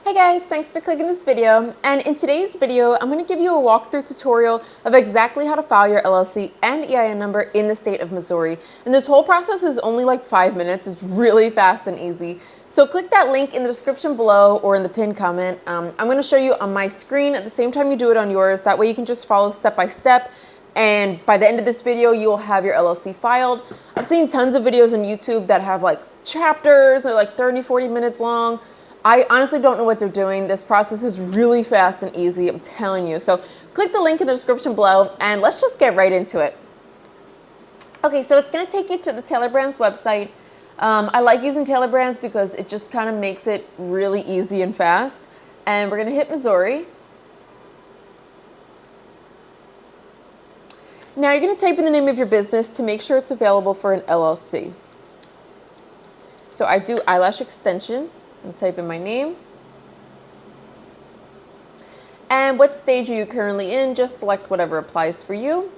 Hey guys, thanks for clicking this video. And in today's video, I'm going to give you a walkthrough tutorial of exactly how to file your LLC and EIN number in the state of Missouri. And this whole process is only like 5 minutes. It's really fast and easy. So click that link in the description below or in the pinned comment. I'm going to show you on my screen at the same time you do it on yours. That way you can just follow step by step. And by the end of this video, you will have your LLC filed. I've seen tons of videos on YouTube that have like chapters. They're like 30, 40 minutes long. I honestly don't know what they're doing. This process is really fast and easy, I'm telling you. So click the link in the description below and let's just get right into it. Okay, so it's going to take you to the Tabler Brands website. I like using Tabler Brands because it just kind of makes it really easy and fast. And we're going to hit Missouri. Now you're going to type in the name of your business to make sure it's available for an LLC. So I do eyelash extensions. I'll type in my name. And what stage are you currently in? Just select whatever applies for you.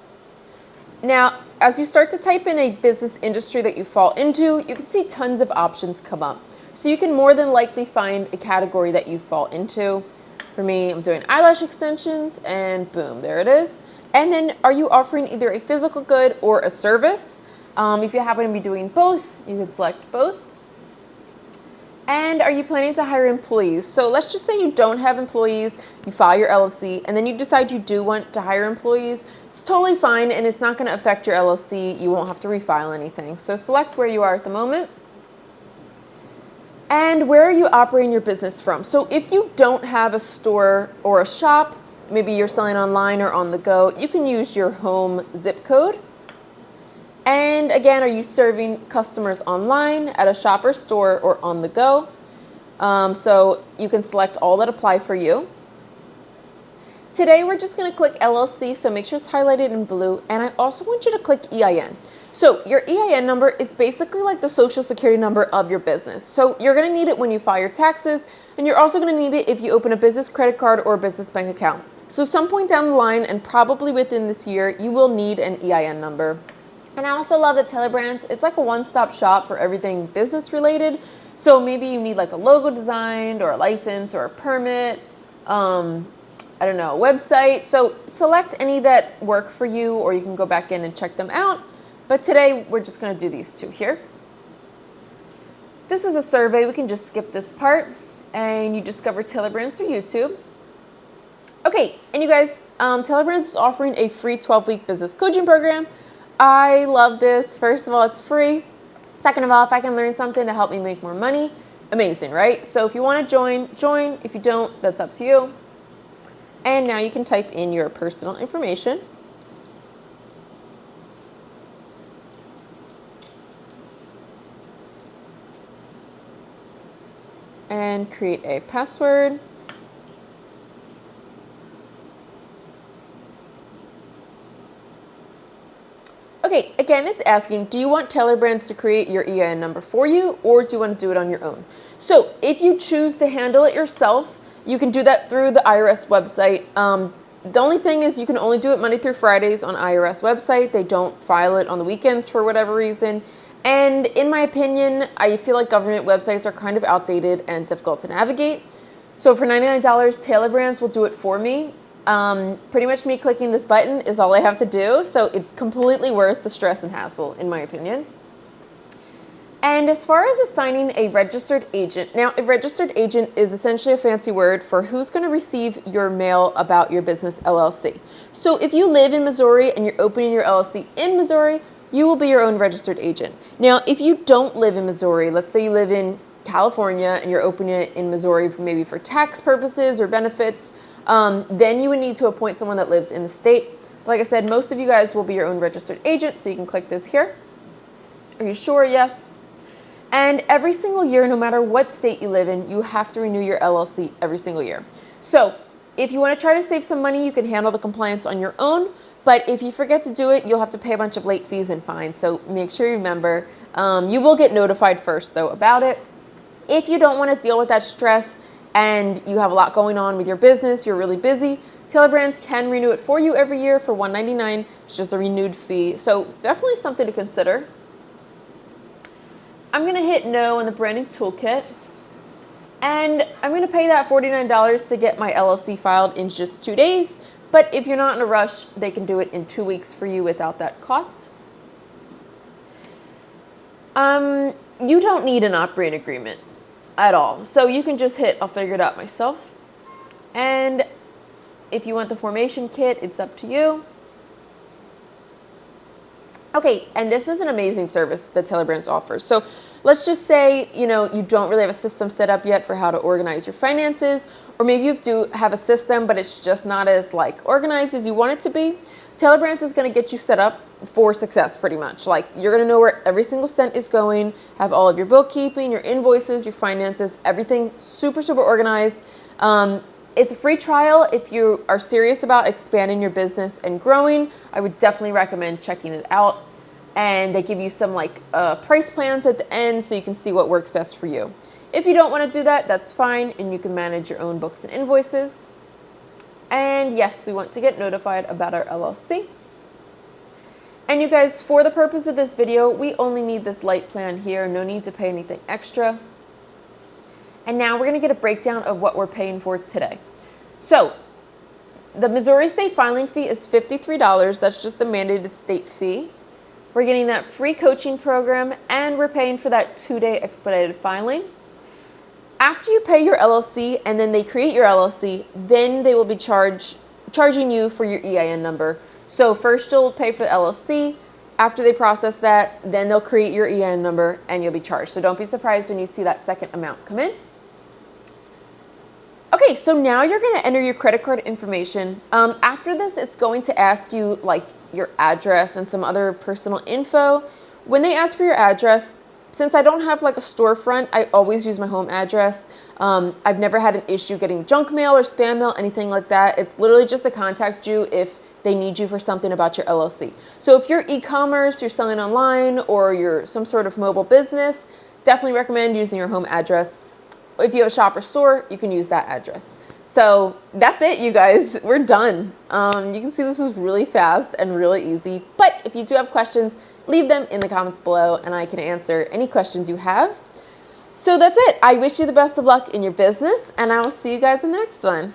Now, as you start to type in a business industry that you fall into, you can see tons of options come up. So you can more than likely find a category that you fall into. For me, I'm doing eyelash extensions and boom, there it is. And then are you offering either a physical good or a service? If you happen to be doing both, you can select both. And are you planning to hire employees? So let's just say you don't have employees, you file your LLC, and then you decide you do want to hire employees. It's totally fine, and it's not going to affect your LLC. You won't have to refile anything. So select where you are at the moment. And where are you operating your business from? So if you don't have a store or a shop, maybe you're selling online or on the go, you can use your home zip code. And again, are you serving customers online, at a shop or store, or on the go? So you can select all that apply for you. Today, we're just going to click LLC, so make sure it's highlighted in blue. And I also want you to click EIN. So your EIN number is basically like the social security number of your business. So you're going to need it when you file your taxes, and you're also going to need it if you open a business credit card or a business bank account. So some point down the line, and probably within this year, you will need an EIN number. And I also love the Tabler Brands. It's like a one-stop shop for everything business related. So maybe you need like a logo designed or a license or a permit, I don't know, a website. So select any that work for you, or you can go back in and check them out. But today we're just going to do these two here. This is a survey. We can just skip this part, and you discover Tabler Brands through YouTube. Okay, and you guys, Tabler Brands is offering a free 12-week business coaching program. I love this. First of all, it's free. Second of all, if I can learn something to help me make more money, amazing, right? So if you want to join, join. If you don't, that's up to you. And now you can type in your personal information. And create a password. Okay, again, it's asking, do you want Tabler Brands to create your EIN number for you, or do you want to do it on your own? So if you choose to handle it yourself, you can do that through the IRS website. The only thing is you can only do it Monday through Fridays on IRS website. They don't file it on the weekends for whatever reason. And in my opinion, I feel like government websites are kind of outdated and difficult to navigate. So for $99, Tabler Brands will do it for me. Pretty much me clicking this button is all I have to do, so it's completely worth the stress and hassle, in my opinion. And as far as assigning a registered agent, now a registered agent is essentially a fancy word for who's going to receive your mail about your business LLC. So if you live in Missouri and you're opening your LLC in Missouri, you will be your own registered agent. Now, if you don't live in Missouri, let's say you live in California and you're opening it in Missouri maybe for tax purposes or benefits, then you would need to appoint someone that lives in the state. Like I said, most of you guys will be your own registered agent, so you can click this here. Are you sure? Yes. And every single year, no matter what state you live in, you have to renew your LLC every single year. So if you want to try to save some money, you can handle the compliance on your own. But if you forget to do it, you'll have to pay a bunch of late fees and fines. So make sure you remember. You will get notified first, though, about it. If you don't want to deal with that stress, and you have a lot going on with your business, you're really busy, Tabler Brands can renew it for you every year for $199. It's just a renewed fee. So definitely something to consider. I'm going to hit no on the branding toolkit. And I'm going to pay that $49 to get my LLC filed in just 2 days. But if you're not in a rush, they can do it in 2 weeks for you without that cost. You don't need an operating agreement at all. So you can just hit, I'll figure it out myself. And if you want the formation kit, it's up to you. Okay, and this is an amazing service that Taylor Brands offers. So let's just say, you don't really have a system set up yet for how to organize your finances, or maybe you do have a system, but it's just not as organized as you want it to be. Taylor Brands is going to get you set up for success pretty much. You're going to know where every single cent is going, have all of your bookkeeping, your invoices, your finances, everything super, super organized. It's a free trial. If you are serious about expanding your business and growing, I would definitely recommend checking it out. And they give you some price plans at the end so you can see what works best for you. If you don't want to do that, that's fine, and you can manage your own books and invoices. And yes, we want to get notified about our LLC. And you guys, for the purpose of this video, we only need this light plan here. No need to pay anything extra. And now we're going to get a breakdown of what we're paying for today. So the Missouri state filing fee is $53. That's just the mandated state fee. We're getting that free coaching program, and we're paying for that 2-day expedited filing. After you pay your LLC and then they create your LLC, then they will be charging you for your EIN number. So first you'll pay for the LLC. After they process that, then they'll create your EIN number and you'll be charged. So don't be surprised when you see that second amount come in. Okay, so now you're going to enter your credit card information. After this, it's going to ask you your address and some other personal info. When they ask for your address, since I don't have a storefront, I always use my home address. I've never had an issue getting junk mail or spam mail, anything like that. It's literally just to contact you if they need you for something about your LLC. So if you're e-commerce, you're selling online, or you're some sort of mobile business, definitely recommend using your home address. If you have a shop or store, you can use that address. So that's it, you guys. We're done. You can see this was really fast and really easy. But if you do have questions, leave them in the comments below and I can answer any questions you have. So that's it. I wish you the best of luck in your business, and I will see you guys in the next one.